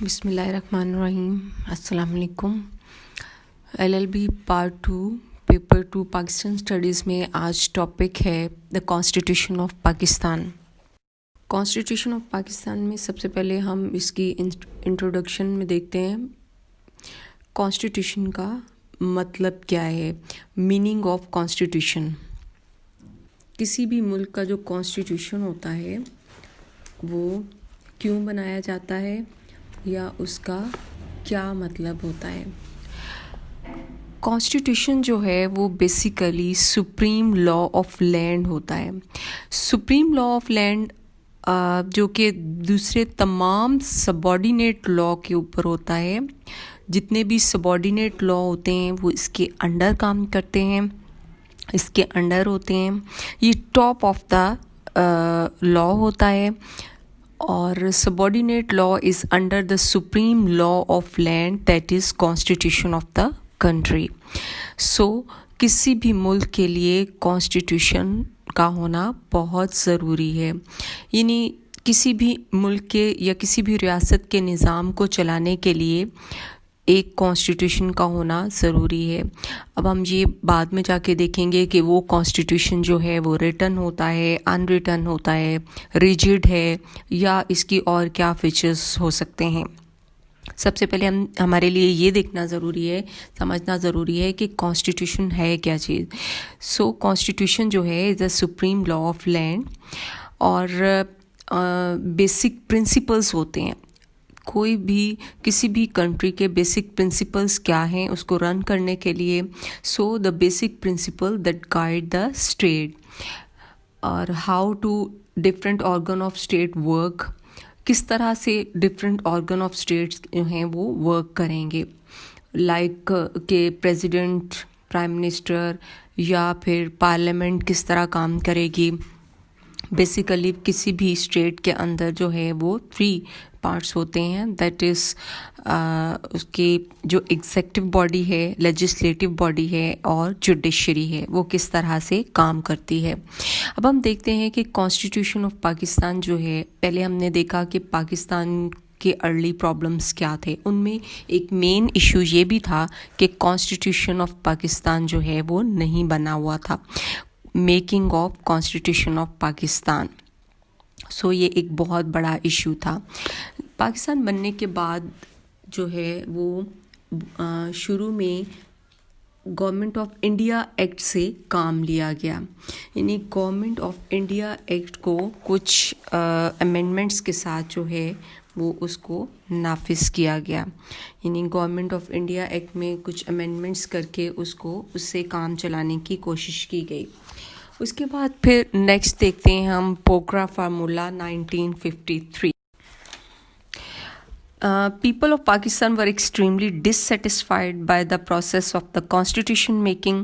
بسم اللہ الرحمن الرحیم. السلام علیکم. LLB part 2 paper 2 Pakistan studies میں آج ٹاپک ہے the constitution of Pakistan. Constitution of Pakistan میں سب سے پہلے ہم اس کی انٹروڈکشن میں دیکھتے ہیں کانسٹیٹیوشن کا مطلب کیا ہے. Meaning of constitution. کسی بھی ملک کا جو کانسٹیٹیوشن ہوتا ہے وہ کیوں بنایا جاتا ہے یا اس کا کیا مطلب ہوتا ہے. کانسٹیٹیوشن جو ہے وہ basically supreme law of land ہوتا ہے. سپریم لا آف لینڈ جو کہ دوسرے تمام سبارڈینیٹ لا کے اوپر ہوتا ہے. جتنے بھی سبارڈینیٹ لا ہوتے ہیں وہ اس کے انڈر کام کرتے ہیں, اس کے انڈر ہوتے ہیں. یہ ٹاپ آف دا لا ہوتا ہے اور subordinate law is under the supreme law of land that is constitution of the country. So کسی بھی ملک کے لیے کانسٹیٹیوشن کا ہونا بہت ضروری ہے. یعنی کسی بھی ملک کے یا کسی بھی ریاست کے نظام کو چلانے کے لیے ایک کانسٹیٹیوشن کا ہونا ضروری ہے. اب ہم یہ بعد میں جا کے دیکھیں گے کہ وہ کانسٹیٹیوشن جو ہے وہ ریٹن ہوتا ہے, ان ریٹن ہوتا ہے, ریجڈ ہے یا اس کی اور کیا فیچرز ہو سکتے ہیں. سب سے پہلے ہمارے لیے یہ دیکھنا ضروری ہے, سمجھنا ضروری ہے کہ کانسٹیٹیوشن ہے کیا چیز. سو کانسٹیٹیوشن جو ہے از اے سپریم لا آف لینڈ اور بیسک پرنسپلز ہوتے ہیں. کوئی بھی کسی بھی کنٹری کے بیسک پرنسپلز کیا ہیں اس کو رن کرنے کے لیے. So the basic principle that guide the state اور how to different organ of state work, کس طرح سے ڈفرینٹ آرگن آف اسٹیٹس جو ہیں وہ ورک کریں گے. لائک کہ پریزیڈنٹ, پرائم منسٹر یا پھر پارلیمنٹ کس طرح کام کرے گی. بیسیکلی کسی بھی اسٹیٹ کے اندر جو ہے وہ 3 پارٹس ہوتے ہیں. دیٹ از اس کی جو ایگزیکٹو باڈی ہے, لیجسلیٹو باڈی ہے اور جوڈیشری ہے, وہ کس طرح سے کام کرتی ہے. اب ہم دیکھتے ہیں کہ کانسٹیٹیوشن آف پاکستان جو ہے, پہلے ہم نے دیکھا کہ پاکستان کے ارلی پرابلمس کیا تھے. ان میں ایک مین ایشو یہ بھی تھا کہ کانسٹیٹیوشن آف پاکستان جو ہے وہ نہیں بنا ہوا تھا. Making of constitution of Pakistan. So یہ ایک بہت بڑا ایشو تھا. پاکستان بننے کے بعد جو ہے وہ شروع میں گورنمنٹ آف انڈیا ایکٹ سے کام لیا گیا. یعنی گورنمنٹ آف انڈیا ایکٹ کو کچھ امینڈمنٹس کے ساتھ جو ہے وہ اس کو نافذ کیا گیا. یعنی گورنمنٹ آف انڈیا ایکٹ میں کچھ امینڈمنٹس کر کے اس سے کام چلانے کی کوشش کی گئی. اس کے بعد پھر نیکسٹ دیکھتے ہیں ہم Pokhara formula 1953. People of Pakistan were extremely dissatisfied by the process of the constitution making.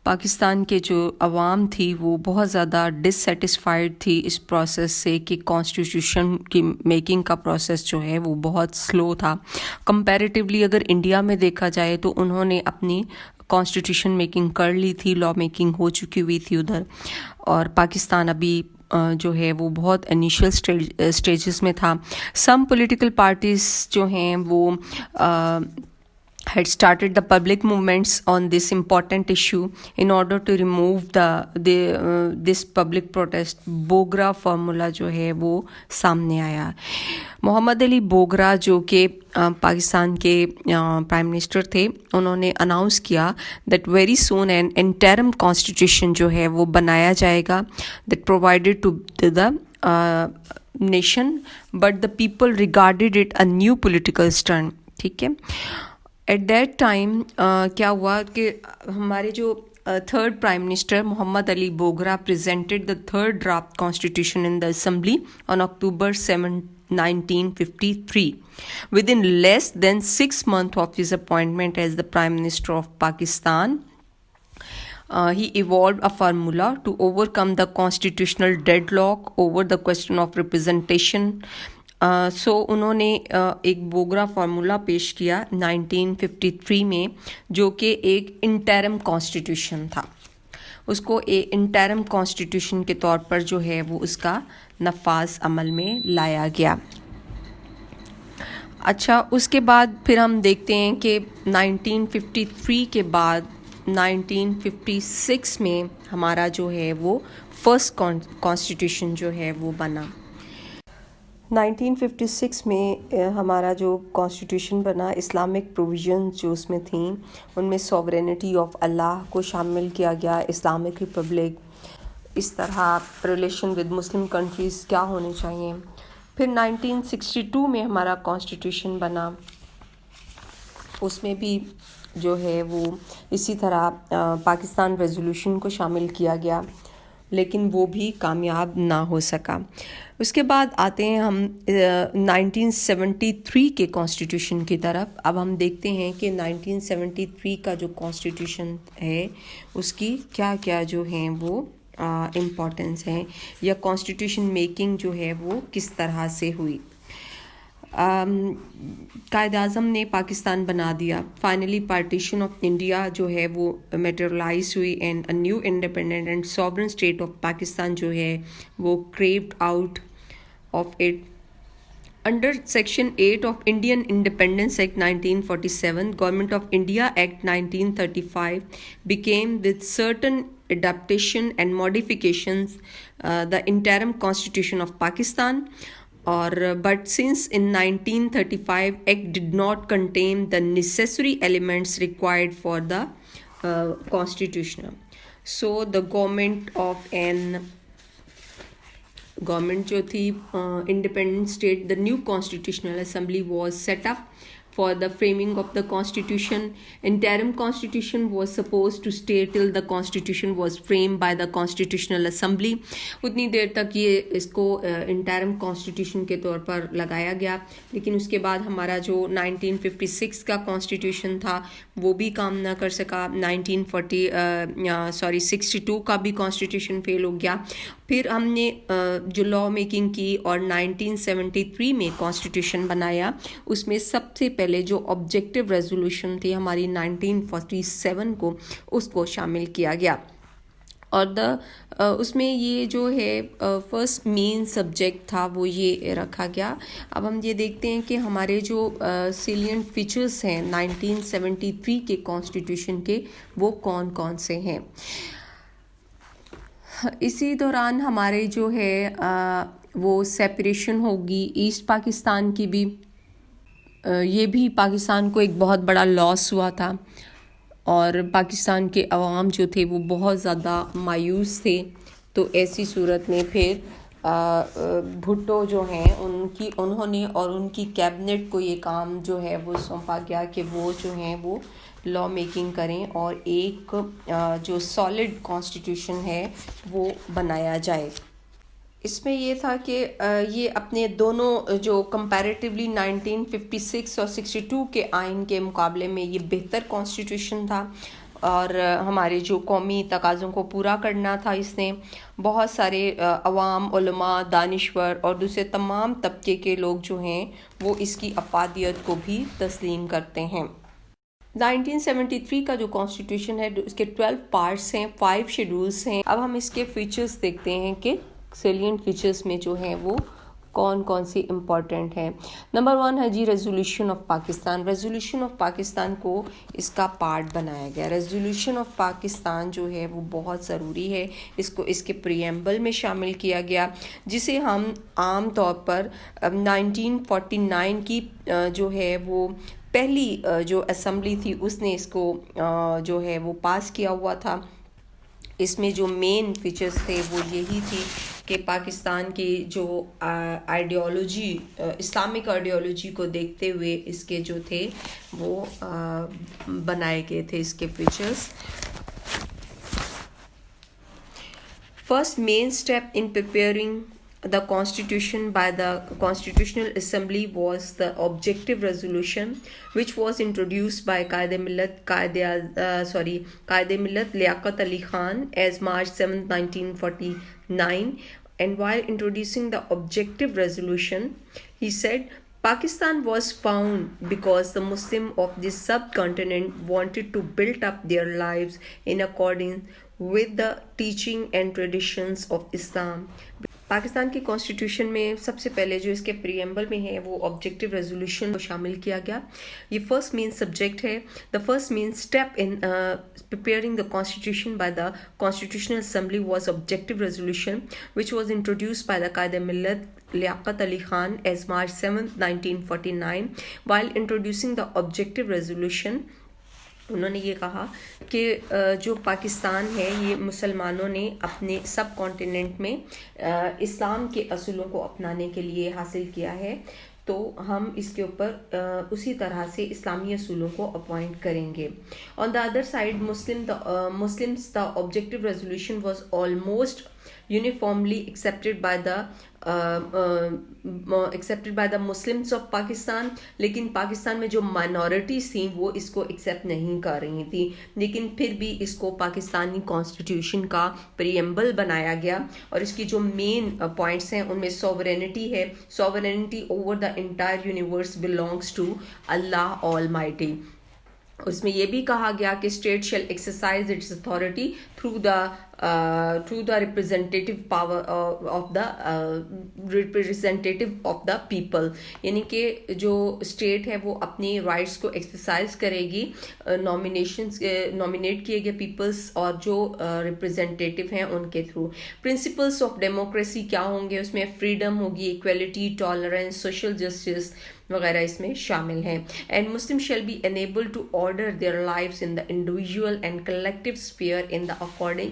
Pakistan کے جو عوام تھی وہ بہت زیادہ ڈسسیٹسفائیڈ تھی اس پروسیس سے کہ کانسٹیٹیوشن کی میکنگ کا پروسیس جو ہے وہ بہت سلو تھا. کمپیریٹیولی اگر انڈیا میں دیکھا جائے تو انہوں نے اپنی کانسٹیٹیوشن میکنگ کر لی تھی, لا میکنگ ہو چکی ہوئی تھی ادھر, اور پاکستان ابھی جو ہے وہ بہت انیشیل اسٹیجز میں تھا. سم پولیٹیکل پارٹیز جو ہیں وہ had started the public movements on this important issue in order to remove this public protest. Bogra formula جو ہے وہ سامنے آیا. محمد علی بوگرا جو کہ پاکستان کے پرائم منسٹر تھے, انہوں نے اناؤنس کیا that very soon an interim constitution جو ہے وہ بنایا جائے گا that provided to the nation but the people regarded it a new political stunt. ٹھیک ہے. ایٹ دیٹ ٹائم کیا ہوا کہ ہمارے جو third prime minister Muhammad Ali Bogra presented the third draft constitution in the assembly on October 7, 1953. Within less than 6 months of his appointment as the Prime Minister of Pakistan, he evolved a formula to overcome the constitutional deadlock over the question of representation. سو انہوں نے ایک Bogra formula پیش کیا 1953 میں, جو کہ ایک interim constitution تھا. اس کو انٹرم کانسٹیٹیوشن کے طور پر جو ہے وہ اس کا نفاذ عمل میں لایا گیا. اچھا اس کے بعد پھر ہم دیکھتے ہیں کہ 1953 کے بعد 1956 میں ہمارا جو ہے وہ فرسٹ کانسٹیٹیوشن جو ہے وہ بنا. 1956 میں ہمارا جو کانسٹیٹیوشن بنا، اسلامک پروویژنز جو اس میں تھیں ان میں سوورینٹی آف اللہ کو شامل کیا گیا، اسلامک ریپبلک، اس طرح ریلیشن ود مسلم کنٹریز کیا ہونے چاہیے. پھر 1962 میں ہمارا کانسٹیٹیوشن بنا، اس میں بھی جو ہے وہ اسی طرح پاکستان ریزولوشن کو شامل کیا گیا، لیکن وہ بھی کامیاب نہ ہو سکا. اس کے بعد آتے ہیں ہم 1973 کے کانسٹیٹیوشن کی طرف. اب ہم دیکھتے ہیں کہ 1973 کا جو کانسٹیٹیوشن ہے اس کی کیا کیا جو ہیں وہ امپورٹنس ہیں، یا کانسٹیٹیوشن میکنگ جو ہے وہ کس طرح سے ہوئی. قائد اعظم نے پاکستان بنا دیا. فائنلی پارٹیشن آف انڈیا جو ہے وہ میٹرلائز ہوئی and a new independent and sovereign state of Pakistan جو ہے وہ carved out of it. Under Section 8 of Indian Independence Act 1947, Government of India Act 1935 became, with certain adaptation and modifications, the interim constitution of Pakistan. But since in 1935 Act did not contain the necessary elements required for the constitution, so the government جو تھی independent state, the new constitutional assembly was set up for the framing of the constitution. Interim constitution was supposed to stay till the constitution was framed by the constitutional assembly. اتنی دیر تک یہ اس کو interim constitution کے طور پر لگایا گیا، لیکن اس کے بعد ہمارا جو 1956 کا constitution تھا وہ بھی کام نہ کر سکا. 62 کا بھی constitution فیل ہو گیا. پھر ہم نے جو لا میکنگ کی اور 1973 میں کانسٹیٹیوشن بنایا، اس میں سب سے پہلے جو آبجیکٹیو ریزولوشن تھی ہماری 1947 کو، اس کو شامل کیا گیا. اور اس میں یہ جو ہے فرسٹ مین سبجیکٹ تھا وہ یہ رکھا گیا. اب ہم یہ دیکھتے ہیں کہ ہمارے جو سیلینٹ فیچرز ہیں 1973 کے کانسٹیٹیوشن کے وہ کون کون سے ہیں. اسی دوران ہمارے جو ہے وہ سیپریشن ہوگی ایسٹ پاکستان کی بھی. یہ بھی پاکستان کو ایک بہت بڑا لاس ہوا تھا، اور پاکستان کے عوام جو تھے وہ بہت زیادہ مایوس تھے. تو ایسی صورت میں پھر بھٹو جو ہیں انہوں نے اور ان کی کیبنٹ کو یہ کام جو ہے وہ سونپا گیا کہ وہ جو ہیں وہ لا میکنگ کریں اور ایک جو سالڈ کانسٹیٹیوشن ہے وہ بنایا جائے. اس میں یہ تھا کہ یہ اپنے دونوں جو کمپیریٹیولی 1956 اور 62 کے آئین کے مقابلے میں یہ بہتر کانسٹیٹیوشن تھا، اور ہمارے جو قومی تقاضوں کو پورا کرنا تھا. اس نے بہت سارے عوام، علماء، دانشور اور دوسرے تمام طبقے کے لوگ جو ہیں وہ اس کی افادیت کو بھی تسلیم کرتے ہیں. 1973 کا جو کانسٹیٹیوشن ہے اس کے 12 پارٹس ہیں، 5 شیڈولز ہیں. اب ہم اس کے فیچرز دیکھتے ہیں کہ سیلینٹ فیچرز میں جو ہیں وہ کون کون سی امپورٹنٹ ہیں. نمبر 1 ہے جی resolution of Pakistan. Resolution of Pakistan کو اس کا پارٹ بنایا گیا. ریزولوشن آف پاکستان جو ہے وہ بہت ضروری ہے، اس کو اس کے پریمبل میں شامل کیا گیا، جسے ہم عام طور پر 1949 کی جو ہے وہ پہلی جو اسمبلی تھی اس نے اس کو جو ہے وہ پاس کیا ہوا تھا. اس میں جو مین فیچرز تھے وہ یہی تھی کہ پاکستان کی جو آئیڈیالوجی، اسلامک آئیڈیالوجی کو دیکھتے ہوئے اس کے جو تھے وہ بنائے گئے تھے اس کے features. First main step in preparing the constitution by the constitutional assembly was the objective resolution, which was introduced by Qaid Millat Liaquat Ali Khan as March 7, 1949. And while introducing the objective resolution, he said, Pakistan was found because the Muslims of this subcontinent wanted to build up their lives in accordance with the teaching and traditions of Islam. Pakistan کی constitution میں سب سے پہلے جو اس کے preamble میں ہے وہ objective resolution کو شامل کیا گیا. یہ فرسٹ مین سبجیکٹ ہے. The first main step in preparing the constitution by the constitutional assembly was objective resolution which was introduced by the Qaid-e-Millat Liaquat Ali Khan as March 7, 1949. While introducing the objective resolution, انہوں نے یہ کہا کہ جو پاکستان ہے یہ مسلمانوں نے اپنے سب کانٹیننٹ میں اسلام کے اصولوں کو اپنانے کے لیے حاصل کیا ہے، تو ہم اس کے اوپر اسی طرح سے اسلامی اصولوں کو اپوائنٹ کریں گے. On the other side Muslims the objective resolution was almost uniformly accepted by the Muslims of Pakistan. لیکن پاکستان میں جو مائنورٹیز تھیں وہ اس کو ایکسیپٹ نہیں کر رہی تھیں، لیکن پھر بھی اس کو پاکستانی کانسٹیٹیوشن کا پریمبل بنایا گیا. اور اس کی جو مین پوائنٹس ہیں ان میں سوورینٹی ہے. Sovereignty over the entire universe belongs to Allah almighty. اس میں یہ بھی کہا گیا کہ state shall exercise its authority through the representative power of the people. یعنی کہ جو اسٹیٹ ہے وہ اپنی رائٹس کو ایکسرسائز کرے گی نامینیٹ کیے گئے پیپلس اور جو ریپرزینٹیٹیو ہیں ان کے تھرو. پرنسپلس آف ڈیموکریسی کیا ہوں گے؟ اس میں فریڈم ہوگی، ایکویلٹی، ٹالرنس، سوشل جسٹس وغیرہ اس میں شامل ہیں. And Muslim shall be enable to order their lives in the individual and collective sphere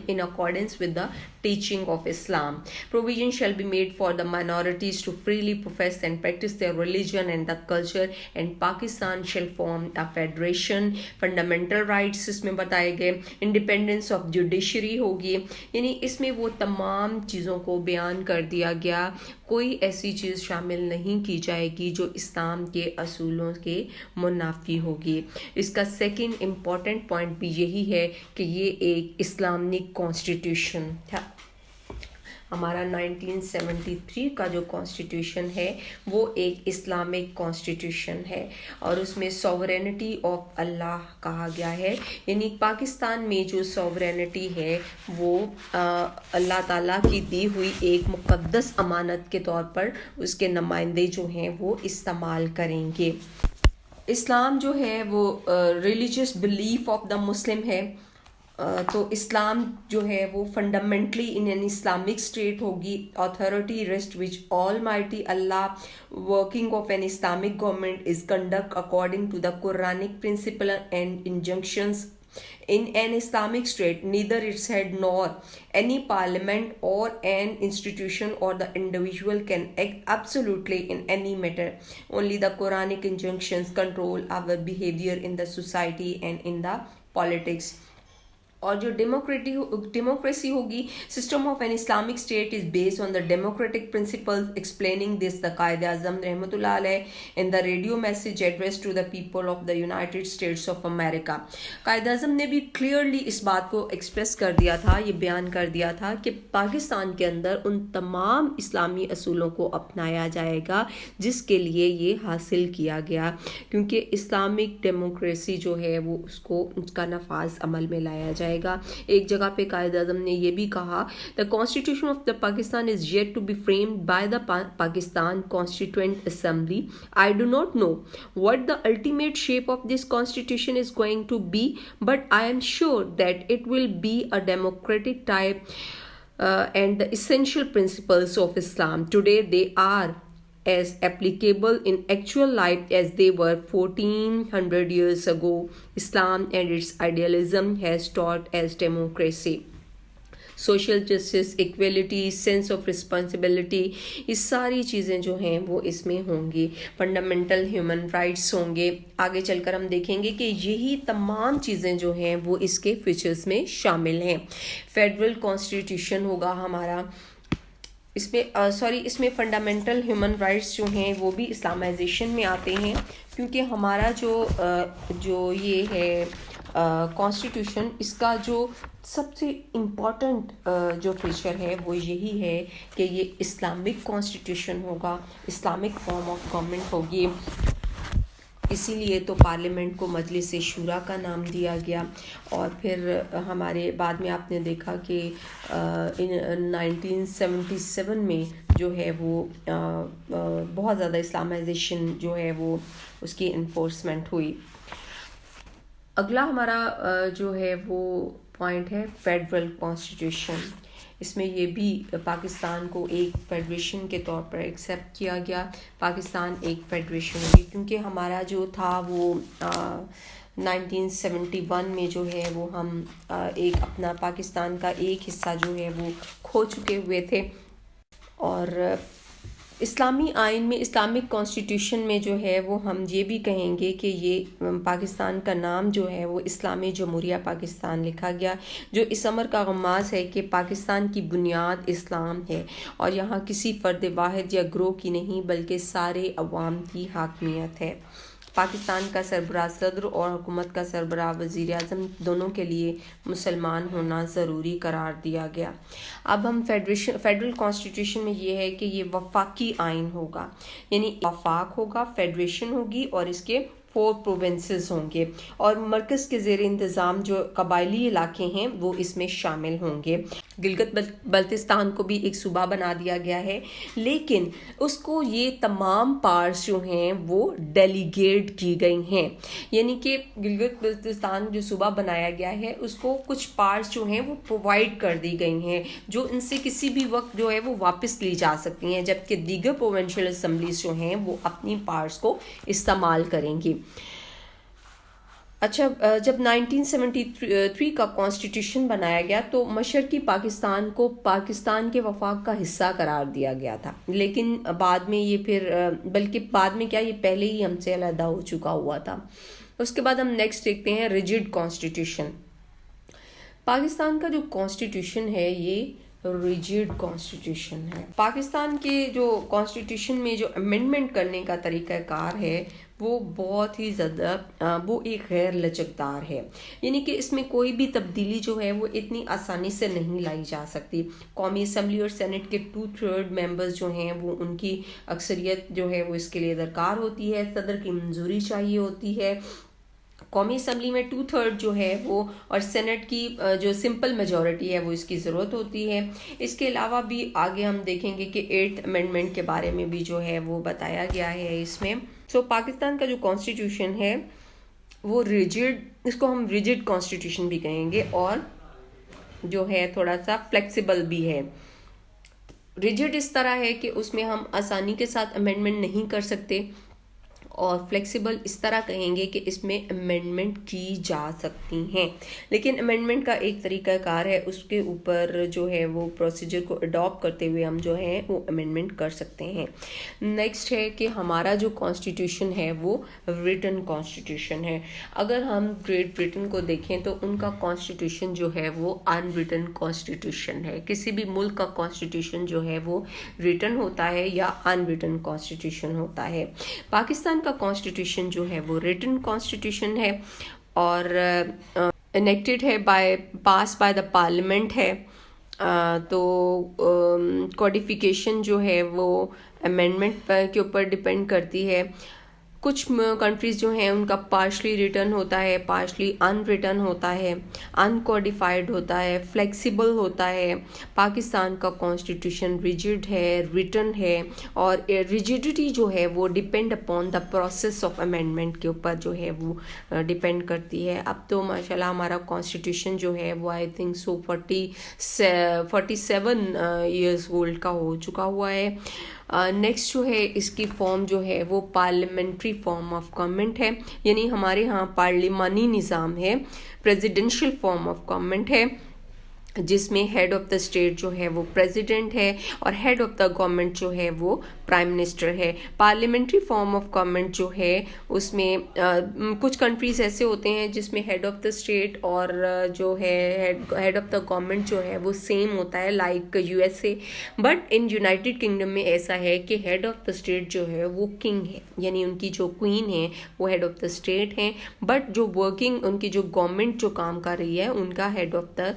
in accordance with the teaching of Islam. Provision shall be made for the minorities to freely profess and practice their religion and the culture, and Pakistan shall form a federation. Fundamental rights اس میں بتائے گئے. Independence of judiciary ہوگی. یعنی اس میں وہ تمام چیزوں کو بیان کر دیا گیا. کوئی ایسی چیز شامل نہیں کی جائے گی جو اسلام کے اصولوں کے منافی ہوگی. اس کا سیکنڈ امپورٹنٹ پوائنٹ بھی یہی ہے کہ یہ ایک اسلامک کانسٹیٹیوشن تھا. ہمارا 1973 کا جو کانسٹیٹیوشن ہے وہ ایک اسلامک کانسٹیٹیوشن ہے اور اس میں سوورینٹی آف اللہ کہا گیا ہے. یعنی پاکستان میں جو سوورینٹی ہے وہ اللہ تعالیٰ کی دی ہوئی ایک مقدس امانت کے طور پر اس کے نمائندے جو ہیں وہ استعمال کریں گے. اسلام جو ہے وہ religious belief of the Muslim ہے. تو اسلام جو ہے وہ fundamentally in an Islamic state ہوگی. Authority rest with almighty Allah. Working of an Islamic government is conduct according to the Quranic principle and injunctions. In an Islamic state, neither its head nor any parliament or an institution or the individual can act absolutely in any matter. Only the Quranic injunctions control our behavior in the society and in the politics. اور جو democracy ہوگی، system of an Islamic state is based on the democratic principle. Explaining this the Quaid Azam رحمۃ اللہ علیہ in the radio message address to the people of the United States of America. Quaid Azam نے بھی clearly اس بات کو ایکسپریس کر دیا تھا، یہ بیان کر دیا تھا کہ پاکستان کے اندر ان تمام اسلامی اصولوں کو اپنایا جائے گا جس کے لیے یہ حاصل کیا گیا، کیونکہ اسلامک ڈیموکریسی جو ہے وہ اس کا نفاذ عمل میں لایا جائے گا. ایک جگہ پہ قائد اعظم نے یہ بھی کہا the constitution of the Pakistan is yet to be framed by the Pakistan Constituent Assembly. I do not know what the ultimate shape of this constitution is going to be, but I am sure that it will be a democratic type and the essential principles of Islam today they are as applicable in actual life as they were 1400 years ago. Islam and its idealism has taught as democracy, social justice, equality, sense of responsibility. یہ ساری چیزیں جو ہیں وہ اس میں ہوں گی. Fundamental human rights ہوں گے. آگے چل کر ہم دیکھیں گے کہ یہی تمام چیزیں جو ہیں وہ اس کے فیچرز میں شامل ہیں. فیڈرل کانسٹیٹیوشن ہوگا ہمارا. اس میں فنڈامنٹل ہیومن رائٹس جو ہیں وہ بھی اسلامائزیشن میں آتے ہیں، کیونکہ ہمارا جو یہ ہے کانسٹیٹیوشن، اس کا جو سب سے امپورٹنٹ جو فیچر ہے وہ یہی ہے کہ یہ اسلامک کانسٹیٹیوشن ہوگا، اسلامک فارم آف گورنمنٹ ہوگی. اسی لیے تو پارلیمنٹ کو مجلس شورا کا نام دیا گیا. اور پھر ہمارے بعد میں آپ نے دیکھا کہ 1977 میں جو ہے وہ بہت زیادہ اسلامائزیشن جو ہے وہ اس کی انفورسمنٹ ہوئی. اگلا ہمارا جو ہے وہ پوائنٹ ہے فیڈرل کانسٹیٹیوشن. اس میں یہ بھی پاکستان کو ایک فیڈریشن کے طور پر ایکسیپٹ کیا گیا. پاکستان ایک فیڈریشن ہوگی کیونکہ ہمارا جو تھا وہ 1971 میں جو ہے وہ ہم ایک اپنا پاکستان کا ایک حصہ جو ہے وہ کھو چکے ہوئے تھے. اور اسلامی آئین میں اسلامک کانسٹیٹیوشن میں جو ہے وہ ہم یہ بھی کہیں گے کہ یہ پاکستان کا نام جو ہے وہ اسلامی جمہوریہ پاکستان لکھا گیا، جو اس امر کا آغاز ہے کہ پاکستان کی بنیاد اسلام ہے اور یہاں کسی فرد واحد یا گروہ کی نہیں بلکہ سارے عوام کی حاکمیت ہے. پاکستان کا سربراہ صدر اور حکومت کا سربراہ وزیر اعظم دونوں کے لیے مسلمان ہونا ضروری قرار دیا گیا. اب ہم فیڈرل کانسٹیٹیوشن میں یہ ہے کہ یہ وفاقی آئین ہوگا، یعنی وفاق ہوگا، فیڈریشن ہوگی اور اس کے 4 پروونسز ہوں گے اور مرکز کے زیر انتظام جو قبائلی علاقے ہیں وہ اس میں شامل ہوں گے. گلگت بلتستان کو بھی ایک صوبہ بنا دیا گیا ہے، لیکن اس کو یہ تمام پارٹس جو ہیں وہ ڈیلیگیٹ کی گئی ہیں. یعنی کہ گلگت بلتستان جو صوبہ بنایا گیا ہے اس کو کچھ پارٹس جو ہیں وہ پرووائڈ کر دی گئی ہیں جو ان سے کسی بھی وقت جو ہے وہ واپس لی جا سکتی ہیں، جبکہ دیگر پروونشل اسمبلیز جو ہیں وہ اپنی پارٹس کو استعمال کریں گی. اچھا، جب 1973 کا کانسٹیٹیوشن بنایا گیا تو مشرقی پاکستان کو پاکستان کے وفاق کا حصہ قرار دیا گیا تھا، لیکن بعد میں یہ پھر بلکہ بعد میں کیا یہ پہلے ہی ہم سے علیحدہ ہو چکا ہوا تھا. اس کے بعد ہم نیکسٹ دیکھتے ہیں ریجڈ کانسٹیٹیوشن. پاکستان کا جو کانسٹیٹیوشن ہے یہ ریجڈ کانسٹیٹیوشن ہے. پاکستان کے جو کانسٹیٹیوشن میں جو امینڈمنٹ کرنے کا طریقہ کار ہے وہ بہت ہی زیادہ وہ ایک غیر لچکدار ہے. یعنی کہ اس میں کوئی بھی تبدیلی جو ہے وہ اتنی آسانی سے نہیں لائی جا سکتی. قومی اسمبلی اور سینٹ کے 2/3 ممبرز جو ہیں وہ ان کی اکثریت جو ہے وہ اس کے لیے درکار ہوتی ہے، صدر کی منظوری چاہیے ہوتی ہے. قومی اسمبلی میں 2/3 جو ہے وہ اور سینٹ کی جو سمپل میجورٹی ہے وہ اس کی ضرورت ہوتی ہے. اس کے علاوہ بھی آگے ہم دیکھیں گے کہ 8th امینڈمنٹ کے بارے میں بھی جو ہے وہ بتایا گیا ہے اس میں. پاکستان کا جو کانسٹیٹیوشن ہے وہ ریجڈ، اس کو ہم ریجڈ کانسٹیٹیوشن بھی کہیں گے اور جو ہے تھوڑا سا فلیکسیبل بھی ہے. ریجڈ اس طرح ہے کہ اس میں ہم آسانی کے ساتھ امینڈمنٹ نہیں کر سکتے، اور فلیکسیبل اس طرح کہیں گے کہ اس میں امینڈمنٹ کی جا سکتی ہیں، لیکن امینڈمنٹ کا ایک طریقہ کار ہے، اس کے اوپر جو ہے وہ پروسیجر کو اڈاپٹ کرتے ہوئے ہم جو ہے وہ امینڈمنٹ کر سکتے ہیں. نیکسٹ ہے کہ ہمارا جو کانسٹیٹیوشن ہے وہ ریٹن کانسٹیٹیوشن ہے. اگر ہم گریٹ برٹن کو دیکھیں تو ان کا کانسٹیٹیوشن جو ہے وہ ان ریٹن کانسٹیٹیوشن ہے. کسی بھی ملک کا کانسٹیٹیوشن جو ہے وہ ریٹن ہوتا ہے یا ان ریٹن کانسٹیٹیوشن ہوتا ہے. پاکستان کا کانسٹیٹیوشن جو ہے وہ ریٹن کانسٹیٹیوشن ہے اور انیکٹڈ ہے پاس بائی دا پارلیمنٹ ہے. تو کوڈیفیکیشن جو ہے وہ امینڈمنٹ کے اوپر ڈیپینڈ کرتی ہے. کچھ کنٹریز جو ہیں ان کا پارشلی ریٹن ہوتا ہے، پارشلی ان ریٹن ہوتا ہے، ان کوڈیفائڈ ہوتا ہے، فلیکسیبل ہوتا ہے. پاکستان کا کانسٹیٹیوشن ریجڈ ہے، ریٹن ہے، اور ریجڈیٹی جو ہے وہ depend upon the process of amendment کے اوپر جو ہے وہ ڈیپینڈ کرتی ہے. اب تو ماشاءاللہ ہمارا کانسٹیٹیوشن جو ہے وہ آئی تھنک 47 ایئرس اولڈ کا ہو چکا ہوا ہے. نیکسٹ جو ہے اس کی فارم جو ہے وہ پارلیمنٹری فارم آف گورنمنٹ ہے، یعنی ہمارے ہاں پارلیمانی نظام ہے، پریزیڈنشل فارم آف گورنمنٹ ہے جس میں ہیڈ آف دا اسٹیٹ جو ہے وہ پریزیڈنٹ ہے اور ہیڈ آف دا گورنمنٹ جو ہے وہ پرائم منسٹر ہے. پارلیمنٹری فارم آف گورنمنٹ جو ہے اس میں کچھ کنٹریز ایسے ہوتے ہیں جس میں ہیڈ آف دا اسٹیٹ اور جو ہے ہیڈ آف دا گورنمنٹ جو ہے وہ سیم ہوتا ہے، like USA. But in United kingdom میں ایسا ہے کہ ہیڈ آف دا اسٹیٹ جو ہے وہ کنگ ہے، یعنی ان کی جو کوئین ہے وہ ہیڈ آف دا اسٹیٹ ہیں، بٹ جو ورکنگ ان کی جو گورنمنٹ جو کام کر رہی ہے ان کا ہیڈ آف دا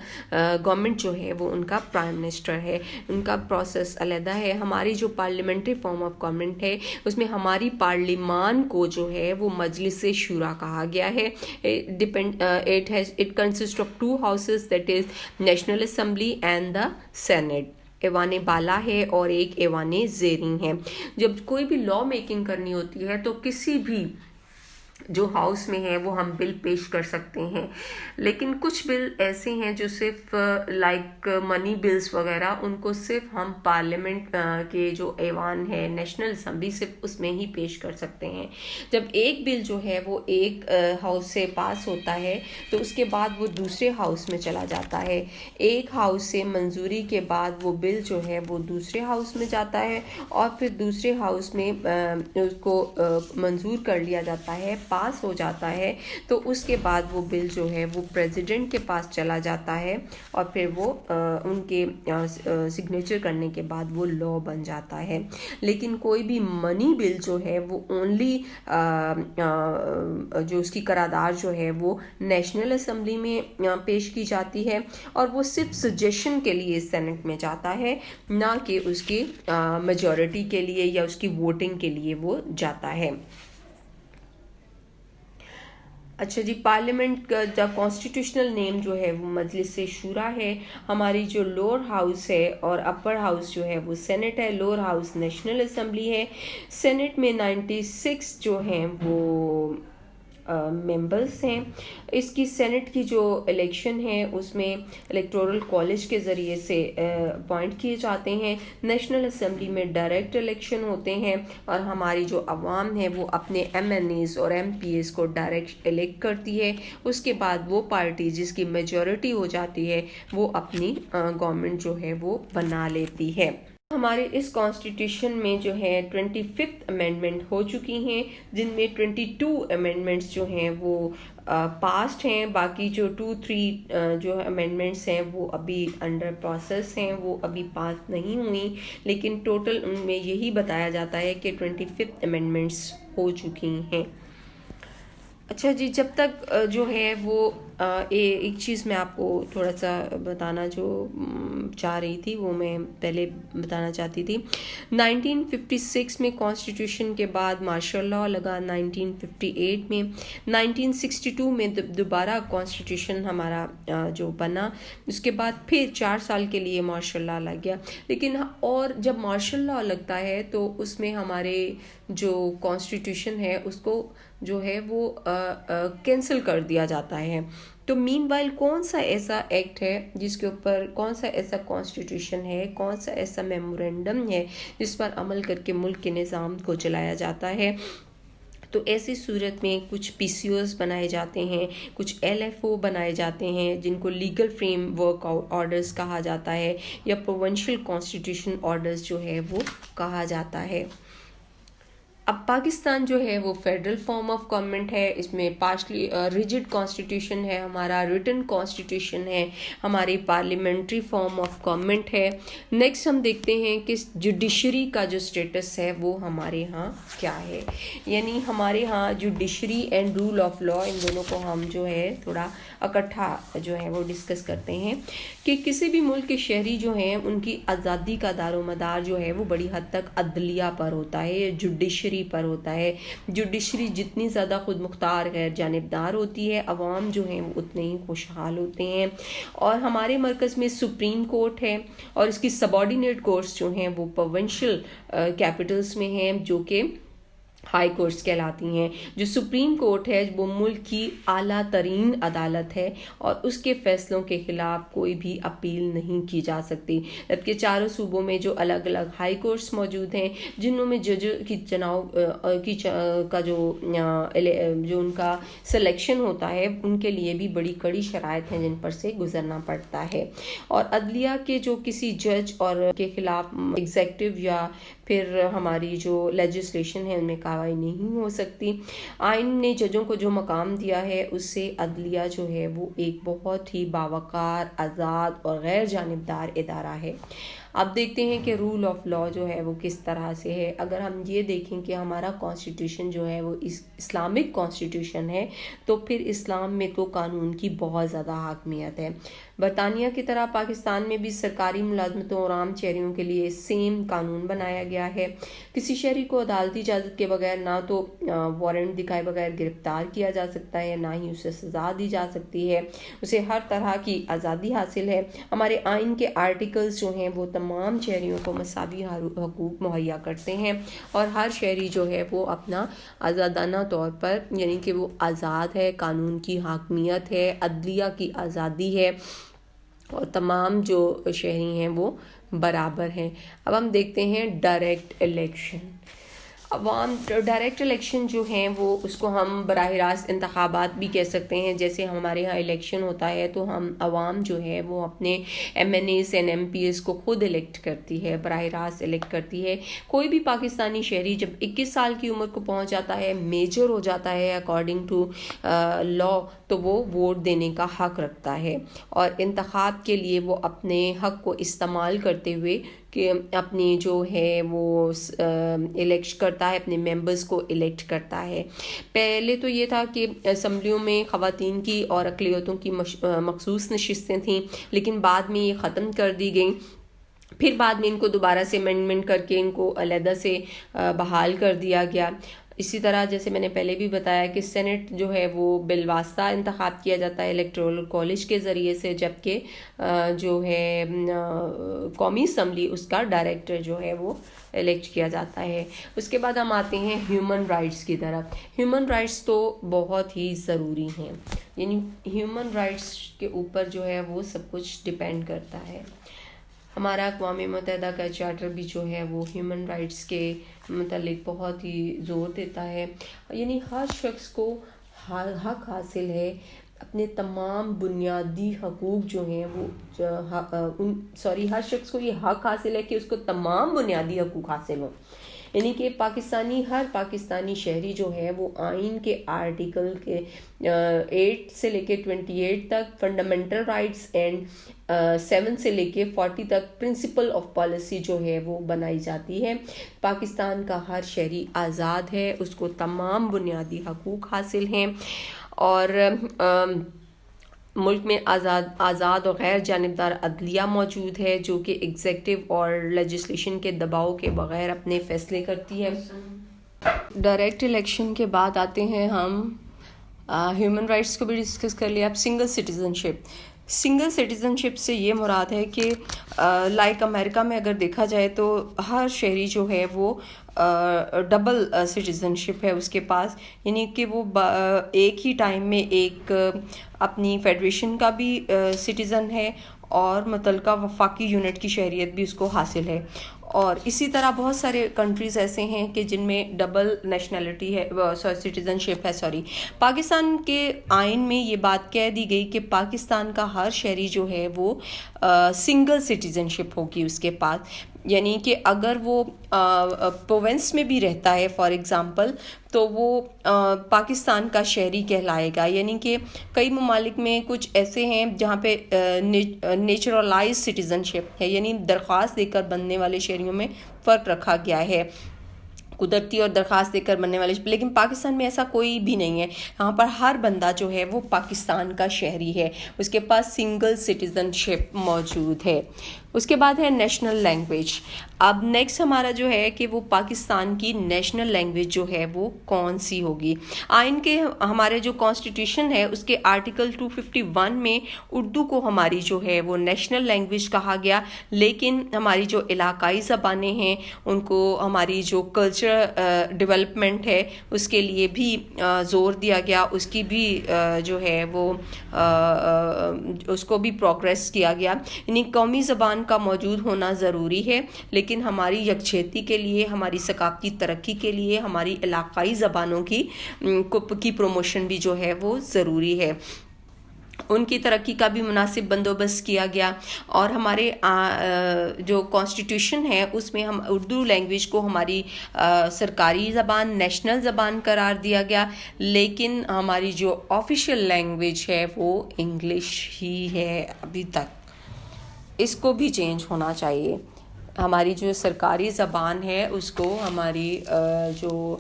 گورنمنٹ جو ہے وہ ان کا پرائم منسٹر ہے، ان کا پروسیس علیحدہ ہے. ہماری جو پارلیمنٹری فارم آف گورنمنٹ ہے اس میں ہماری پارلیمان کو جو ہے وہ مجلس شورا کہا گیا ہے. It consist of 2 houses, that is national assembly and the senate. ایوان بالا ہے اور ایک ایوان زیریں ہے. جب کوئی بھی لا میکنگ کرنی ہوتی ہے تو کسی بھی جو ہاؤس میں ہے وہ ہم بل پیش کر سکتے ہیں، لیکن کچھ بل ایسے ہیں جو صرف لائک منی بلز وغیرہ ان کو صرف ہم پارلیمنٹ کے جو ایوان ہے نیشنل اسمبلی صرف اس میں ہی پیش کر سکتے ہیں. جب ایک بل جو ہے وہ ایک ہاؤس سے پاس ہوتا ہے تو اس کے بعد وہ دوسرے ہاؤس میں چلا جاتا ہے. ایک ہاؤس سے منظوری کے بعد وہ بل جو ہے وہ دوسرے ہاؤس میں جاتا ہے اور پھر دوسرے ہاؤس میں اس کو منظور کر لیا جاتا ہے، پاس ہو جاتا ہے. تو اس کے بعد وہ بل جو ہے وہ پریزیڈنٹ کے پاس چلا جاتا ہے اور پھر وہ ان کے سگنیچر کرنے کے بعد وہ لا بن جاتا ہے. لیکن کوئی بھی منی بل جو ہے وہ اونلی جو اس کی قرارداد جو ہے وہ نیشنل اسمبلی میں پیش کی جاتی ہے اور وہ صرف سجیشن کے لیے سینٹ میں جاتا ہے، نہ کہ اس کی میجورٹی کے لیے یا اس کی ووٹنگ کے لیے وہ جاتا ہے. اچھا جی، پارلیمنٹ کا کانسٹیٹیوشنل نیم جو ہے وہ مجلس شورا ہے. ہماری جو لوور ہاؤس ہے اور اپر ہاؤس جو ہے وہ سینٹ ہے. لوور ہاؤس نیشنل اسمبلی ہے. سینٹ میں 96 جو ہیں وہ ممبرس ہیں. اس کی سینٹ کی جو الیکشن ہے اس میں الیکٹورل کالج کے ذریعے سے اپوائنٹ کیے جاتے ہیں. نیشنل اسمبلی میں ڈائریکٹ الیکشن ہوتے ہیں اور ہماری جو عوام ہے وہ اپنے ایم این ایز اور ایم پی ایز کو ڈائریکٹ الیکٹ کرتی ہے. اس کے بعد وہ پارٹی جس کی میجورٹی ہو جاتی ہے وہ اپنی گورنمنٹ جو ہے وہ بنا لیتی ہے. ہمارے اس کانسٹیٹیوشن میں جو ہے 25th امینڈمنٹ ہو چکی ہیں، جن میں 22 امینڈمنٹس جو ہیں وہ پاسڈ ہیں. باقی جو 2-3 جو امینڈمنٹس ہیں وہ ابھی انڈر پروسیس ہیں، وہ ابھی پاس نہیں ہوئی، لیکن ٹوٹل ان میں یہی بتایا جاتا ہے کہ 25th امینڈمنٹس ہو چکی ہیں. اچھا جی، جب تک جو ہے وہ ایک چیز میں آپ کو تھوڑا سا بتانا جو چاہ رہی تھی وہ میں پہلے بتانا چاہتی تھی. 1956 میں کانسٹیٹیوشن کے بعد مارشل لاء لگا. 1958 میں 1962 میں دوبارہ کانسٹیٹیوشن ہمارا جو بنا. اس کے بعد پھر 4 سال کے لیے مارشل لاء لگ گیا. لیکن اور جب مارشل لاء لگتا ہے تو اس میں ہمارے جو کانسٹیٹیوشن ہے اس کو جو ہے وہ کینسل کر دیا جاتا ہے. تو مین وائل کون سا ایسا ایکٹ ہے جس کے اوپر، کون سا ایسا کانسٹیٹیوشن ہے، کون سا ایسا میمورینڈم ہے جس پر عمل کر کے ملک کے نظام کو چلایا جاتا ہے؟ تو ایسی صورت میں کچھ پی سی اوز بنائے جاتے ہیں، کچھ ایل ایف او بنائے جاتے ہیں جن کو لیگل فریم ورک آرڈرز کہا جاتا ہے یا پروونشل کانسٹیٹیوشن آرڈرز جو ہے وہ کہا جاتا ہے. اب پاکستان جو ہے وہ فیڈرل فارم آف گورنمنٹ ہے. اس میں پارشلی ریجڈ کانسٹیٹیوشن ہے، ہمارا ریٹن کانسٹیٹیوشن ہے، ہماری پارلیمنٹری فارم آف گورنمنٹ ہے. نیکسٹ ہم دیکھتے ہیں کہ جوڈیشری کا جو سٹیٹس ہے وہ ہمارے ہاں کیا ہے. یعنی ہمارے ہاں judiciary and rule of law, ان دونوں کو ہم جو ہے تھوڑا اکٹھا جو ہے وہ ڈسکس کرتے ہیں کہ کسی بھی ملک کے شہری جو ہیں ان کی آزادی کا دار و مدار جو ہے وہ بڑی حد تک عدلیہ پر ہوتا ہے، جوڈیشری پر ہوتا ہے. جوڈیشری جتنی زیادہ خود مختار غیر جانبدار ہوتی ہے، عوام جو ہیں وہ اتنے ہی خوشحال ہوتے ہیں. اور ہمارے مرکز میں سپریم کورٹ ہے اور اس کی سبارڈینیٹ کورٹس جو ہیں وہ پروونشل کیپٹلز میں ہیں جو کہ ہائی کورٹس کہلاتی ہیں. جو سپریم کورٹ ہے وہ ملک کی اعلیٰ ترین عدالت ہے اور اس کے فیصلوں کے خلاف کوئی بھی اپیل نہیں کی جا سکتی. جبکہ چاروں صوبوں میں جو الگ الگ ہائی کورٹس موجود ہیں جنہوں میں جج کی کا جو ان کا سلیکشن ہوتا ہے ان کے لیے بھی بڑی کڑی شرائط ہیں جن پر سے گزرنا پڑتا ہے. اور عدلیہ کے جو کسی جج اور کے خلاف ایگزیکٹو یا پھر ہماری جو لیجسلیشن ہے ان میں کارروائی نہیں ہو سکتی. آئین نے ججوں کو جو مقام دیا ہے اس سے عدلیہ جو ہے وہ ایک بہت ہی باوقار، آزاد اور غیر جانبدار ادارہ ہے. اب دیکھتے ہیں کہ رول آف لا جو ہے وہ کس طرح سے ہے. اگر ہم یہ دیکھیں کہ ہمارا کانسٹیٹیوشن جو ہے وہ اسلامک کانسٹیٹیوشن ہے تو پھر اسلام میں تو قانون کی بہت زیادہ حاکمیت ہے. برطانیہ کی طرح پاکستان میں بھی سرکاری ملازمتوں اور عام شہریوں کے لیے سیم قانون بنایا گیا ہے. کسی شہری کو عدالتی اجازت کے بغیر نہ تو وارنٹ دکھائے بغیر گرفتار کیا جا سکتا ہے، نہ ہی اسے سزا دی جا سکتی ہے. اسے ہر طرح کی آزادی حاصل ہے. ہمارے آئین کے آرٹیکلز جو ہیں وہ تمام شہریوں کو مساوی حقوق مہیا کرتے ہیں، اور ہر شہری جو ہے وہ اپنا آزادانہ طور پر یعنی کہ وہ آزاد ہے، قانون کی حاکمیت ہے، عدلیہ کی آزادی ہے، اور تمام جو شہری ہیں وہ برابر ہیں. اب ہم دیکھتے ہیں ڈائریکٹ الیکشن. عوام ڈائریکٹ الیکشن جو ہیں وہ اس کو ہم براہ راست انتخابات بھی کہہ سکتے ہیں. جیسے ہمارے ہاں الیکشن ہوتا ہے تو ہم عوام جو ہے وہ اپنے M N As and M P As کو خود الیکٹ کرتی ہے، براہ راست الیکٹ کرتی ہے. کوئی بھی پاکستانی شہری جب 21 سال کی عمر کو پہنچ جاتا ہے، میجر ہو جاتا ہے اکارڈنگ ٹو لا، تو وہ ووٹ دینے کا حق رکھتا ہے، اور انتخاب کے لیے وہ اپنے حق کو استعمال کرتے ہوئے کہ اپنی جو ہے وہ الیکٹ کرتا ہے، اپنے ممبرز کو الیکٹ کرتا ہے. پہلے تو یہ تھا کہ اسمبلیوں میں خواتین کی اور اقلیتوں کی مخصوص نشستیں تھیں، لیکن بعد میں یہ ختم کر دی گئیں. پھر بعد میں ان کو دوبارہ سے امینڈمنٹ کر کے ان کو علیحدہ سے بحال کر دیا گیا. اسی طرح جیسے میں نے پہلے بھی بتایا کہ سینٹ جو ہے وہ بالواسطہ انتخاب کیا جاتا ہے الیکٹورل کالج کے ذریعے سے، جبکہ جو ہے قومی اسمبلی اس کا ڈائریکٹر جو ہے وہ الیکٹ کیا جاتا ہے. اس کے بعد ہم آتے ہیں ہیومن رائٹس کی طرف. ہیومن رائٹس تو بہت ہی ضروری ہیں، یعنی ہیومن رائٹس کے اوپر جو ہے وہ سب کچھ ڈپینڈ کرتا ہے. ہمارا اقوام متحدہ کا چارٹر بھی جو ہے وہ ہیومن رائٹس کے متعلق بہت ہی زور دیتا ہے، یعنی ہر شخص کو حق حاصل ہے اپنے تمام بنیادی حقوق جو ہیں وہ ہر شخص کو یہ حق حاصل ہے کہ اس کو تمام بنیادی حقوق حاصل ہوں. یعنی کہ ہر پاکستانی شہری جو ہے وہ آئین کے آرٹیکل کے 8 سے لے کے 28 تک، فنڈامنٹل رائٹس اینڈ 7 سے لے کے 40 تک پرنسپل آف پالیسی جو ہے وہ بنائی جاتی ہے. پاکستان کا ہر شہری آزاد ہے، اس کو تمام بنیادی حقوق حاصل ہیں، اور ملک میں آزاد اور غیر جانبدار عدلیہ موجود ہے جو کہ ایگزیکٹو اور لیجسلیشن کے دباؤ کے بغیر اپنے فیصلے کرتی ہے. ڈائریکٹ الیکشن کے بعد آتے ہیں ہم ہیومن رائٹس کو بھی ڈسکس کر لیا. اب سنگل سٹیزن شپ سے یہ مراد ہے کہ لائک امریکہ میں اگر دیکھا جائے تو ہر شہری جو ہے وہ ڈبل سٹیزن شپ ہے اس کے پاس، یعنی کہ وہ ایک ہی ٹائم میں ایک اپنی فیڈریشن کا بھی سٹیزن ہے اور متعلقہ وفاقی یونٹ کی شہریت بھی اس کو حاصل ہے. اور اسی طرح بہت سارے کنٹریز ایسے ہیں کہ جن میں ڈبل نیشنلٹی ہے، سٹیزن شپ ہے. پاکستان کے آئین میں یہ بات کہہ دی گئی کہ پاکستان کا ہر شہری جو ہے وہ سنگل سٹیزن شپ ہوگی اس کے پاس، یعنی کہ اگر وہ پروونس میں بھی رہتا ہے فار ایگزامپل تو وہ پاکستان کا شہری کہلائے گا. یعنی کہ کئی ممالک میں کچھ ایسے ہیں جہاں پہ نیچرلائز سٹیزن شپ ہے، یعنی درخواست دے کر بننے والے شہریوں میں فرق رکھا گیا ہے، قدرتی اور درخواست دے کر بننے والے، لیکن پاکستان میں ایسا کوئی بھی نہیں ہے. یہاں پر ہر بندہ جو ہے وہ پاکستان کا شہری ہے، اس کے پاس سنگل سٹیزن شپ موجود ہے. اس کے بعد ہے نیشنل لینگویج. اب نیکسٹ ہمارا جو ہے کہ وہ پاکستان کی نیشنل لینگویج جو ہے وہ کون سی ہوگی. آئین کے ہمارے جو کانسٹیٹیوشن ہے اس کے آرٹیکل 251 میں اردو کو ہماری جو ہے وہ نیشنل لینگویج کہا گیا، لیکن ہماری جو علاقائی زبانیں ہیں ان کو ہماری جو کلچر ڈیولپمنٹ ہے اس کے لیے بھی زور دیا گیا، اس کی بھی جو ہے وہ اس کو بھی پروگریس کیا گیا. یعنی قومی زبان کا موجود ہونا ضروری ہے، لیکن ہماری یکجہتی کے لیے، ہماری ثقافتی ترقی کے لیے ہماری علاقائی زبانوں کی پروموشن بھی جو ہے وہ ضروری ہے. ان کی ترقی کا بھی مناسب بندوبست کیا گیا، اور ہمارے جو کانسٹیٹیوشن ہے اس میں ہم اردو لینگویج کو ہماری سرکاری زبان، نیشنل زبان قرار دیا گیا، لیکن ہماری جو آفیشیل لینگویج ہے وہ انگلش ہی ہے ابھی تک. اس کو بھی چینج ہونا چاہیے. ہماری جو سرکاری زبان ہے اس کو ہماری جو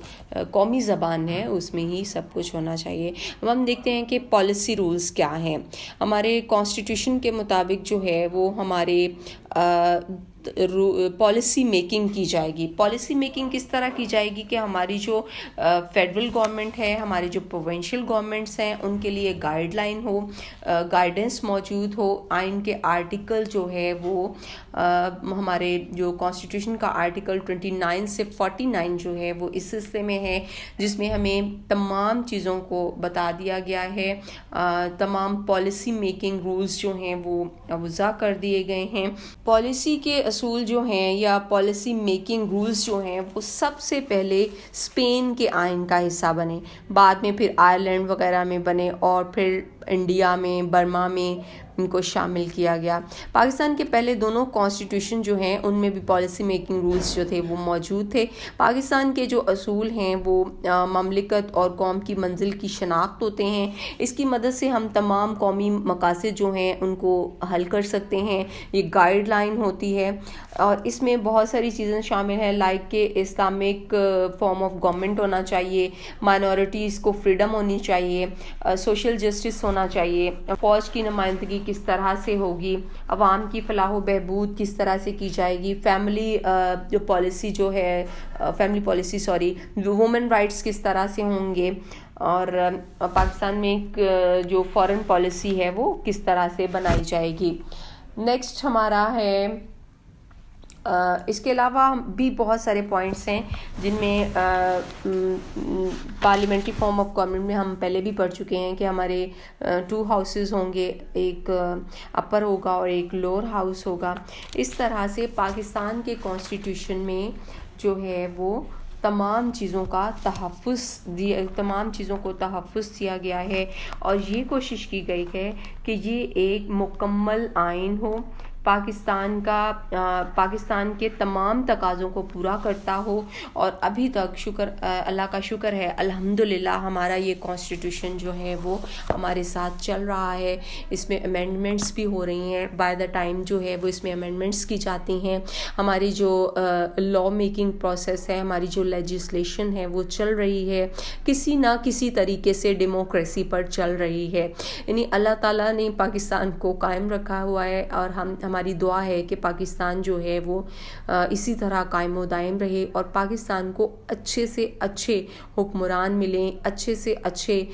قومی زبان ہے اس میں ہی سب کچھ ہونا چاہیے. اب ہم دیکھتے ہیں کہ پالیسی رولز کیا ہیں. ہمارے کانسٹیٹیوشن کے مطابق جو ہے وہ ہمارے پالیسی میکنگ کی جائے گی. پالیسی میکنگ کس طرح کی جائے گی کہ ہماری جو فیڈرل گورنمنٹ ہے, ہماری جو پروونشل گورنمنٹس ہیں, ان کے لیے گائیڈ لائن ہو, گائیڈنس موجود ہو. آئین کے آرٹیکل جو ہے وہ ہمارے جو کانسٹیٹیوشن کا آرٹیکل 29 سے 49 جو ہے وہ اس حصے میں ہے, جس میں ہمیں تمام چیزوں کو بتا دیا گیا ہے. تمام پالیسی میکنگ رولز جو ہیں وہ وضع کر دیے گئے ہیں. پالیسی کے اصول جو ہیں یا پالیسی میکنگ رولز جو ہیں وہ سب سے پہلے اسپین کے آئین کا حصہ بنے, بعد میں پھر آئرلینڈ وغیرہ میں بنے, اور پھر انڈیا میں, برما میں ان کو شامل کیا گیا. پاکستان کے پہلے دونوں کانسٹیٹیوشن جو ہیں ان میں بھی پالیسی میکنگ رولز جو تھے وہ موجود تھے. پاکستان کے جو اصول ہیں وہ مملکت اور قوم کی منزل کی شناخت ہوتے ہیں. اس کی مدد سے ہم تمام قومی مقاصد جو ہیں ان کو حل کر سکتے ہیں. یہ گائیڈ لائن ہوتی ہے اور اس میں بہت ساری چیزیں شامل ہیں, لائک کہ اسلامک فارم آف گورنمنٹ ہونا چاہیے, مائنورٹیز کو فریڈم ہونی چاہیے, سوشل جسٹس ہونا چاہیے, فوج کی نمائندگی کس طرح سے ہوگی, عوام کی فلاح و بہبود کس طرح سے کی جائے گی, فیملی جو پالیسی جو ہے وومن رائٹس کس طرح سے ہوں گے, اور پاکستان میں ایک جو فارن پالیسی ہے وہ کس طرح سے بنائی جائے گی. نیکسٹ ہمارا ہے اس کے علاوہ بھی بہت سارے پوائنٹس ہیں جن میں پارلیمنٹری فارم آف گورنمنٹ میں ہم پہلے بھی پڑھ چکے ہیں کہ ہمارے 2 ہاؤسز ہوں گے, ایک اپر ہوگا اور ایک لوور ہاؤس ہوگا. اس طرح سے پاکستان کے کانسٹیٹیوشن میں جو ہے وہ تمام چیزوں کو تحفظ دیا گیا ہے, اور یہ کوشش کی گئی ہے کہ یہ ایک مکمل آئین ہو, پاکستان کے تمام تقاضوں کو پورا کرتا ہو. اور ابھی تک اللہ کا شکر ہے, الحمدللہ ہمارا یہ کانسٹیٹیوشن جو ہے وہ ہمارے ساتھ چل رہا ہے. اس میں امینڈمنٹس بھی ہو رہی ہیں, بائی دا ٹائم جو ہے وہ اس میں امینڈمنٹس کی جاتی ہیں. ہماری جو لا میکنگ پروسیس ہے, ہماری جو لیجسلیشن ہے وہ چل رہی ہے, کسی نہ کسی طریقے سے ڈیموکریسی پر چل رہی ہے. یعنی اللہ تعالیٰ نے پاکستان کو قائم رکھا ہوا ہے, اور ہماری دعا ہے کہ پاکستان جو ہے وہ اسی طرح قائم و دائم رہے, اور پاکستان کو اچھے سے اچھے حکمران ملیں, اچھے سے اچھے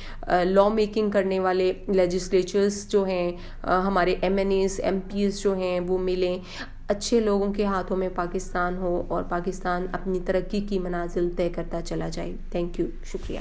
لا میکنگ کرنے والے لیجسلیچرز جو ہیں, ہمارے MNAs MPs جو ہیں وہ ملیں, اچھے لوگوں کے ہاتھوں میں پاکستان ہو, اور پاکستان اپنی ترقی کی منازل طے کرتا چلا جائے. تھینک یو, شکریہ.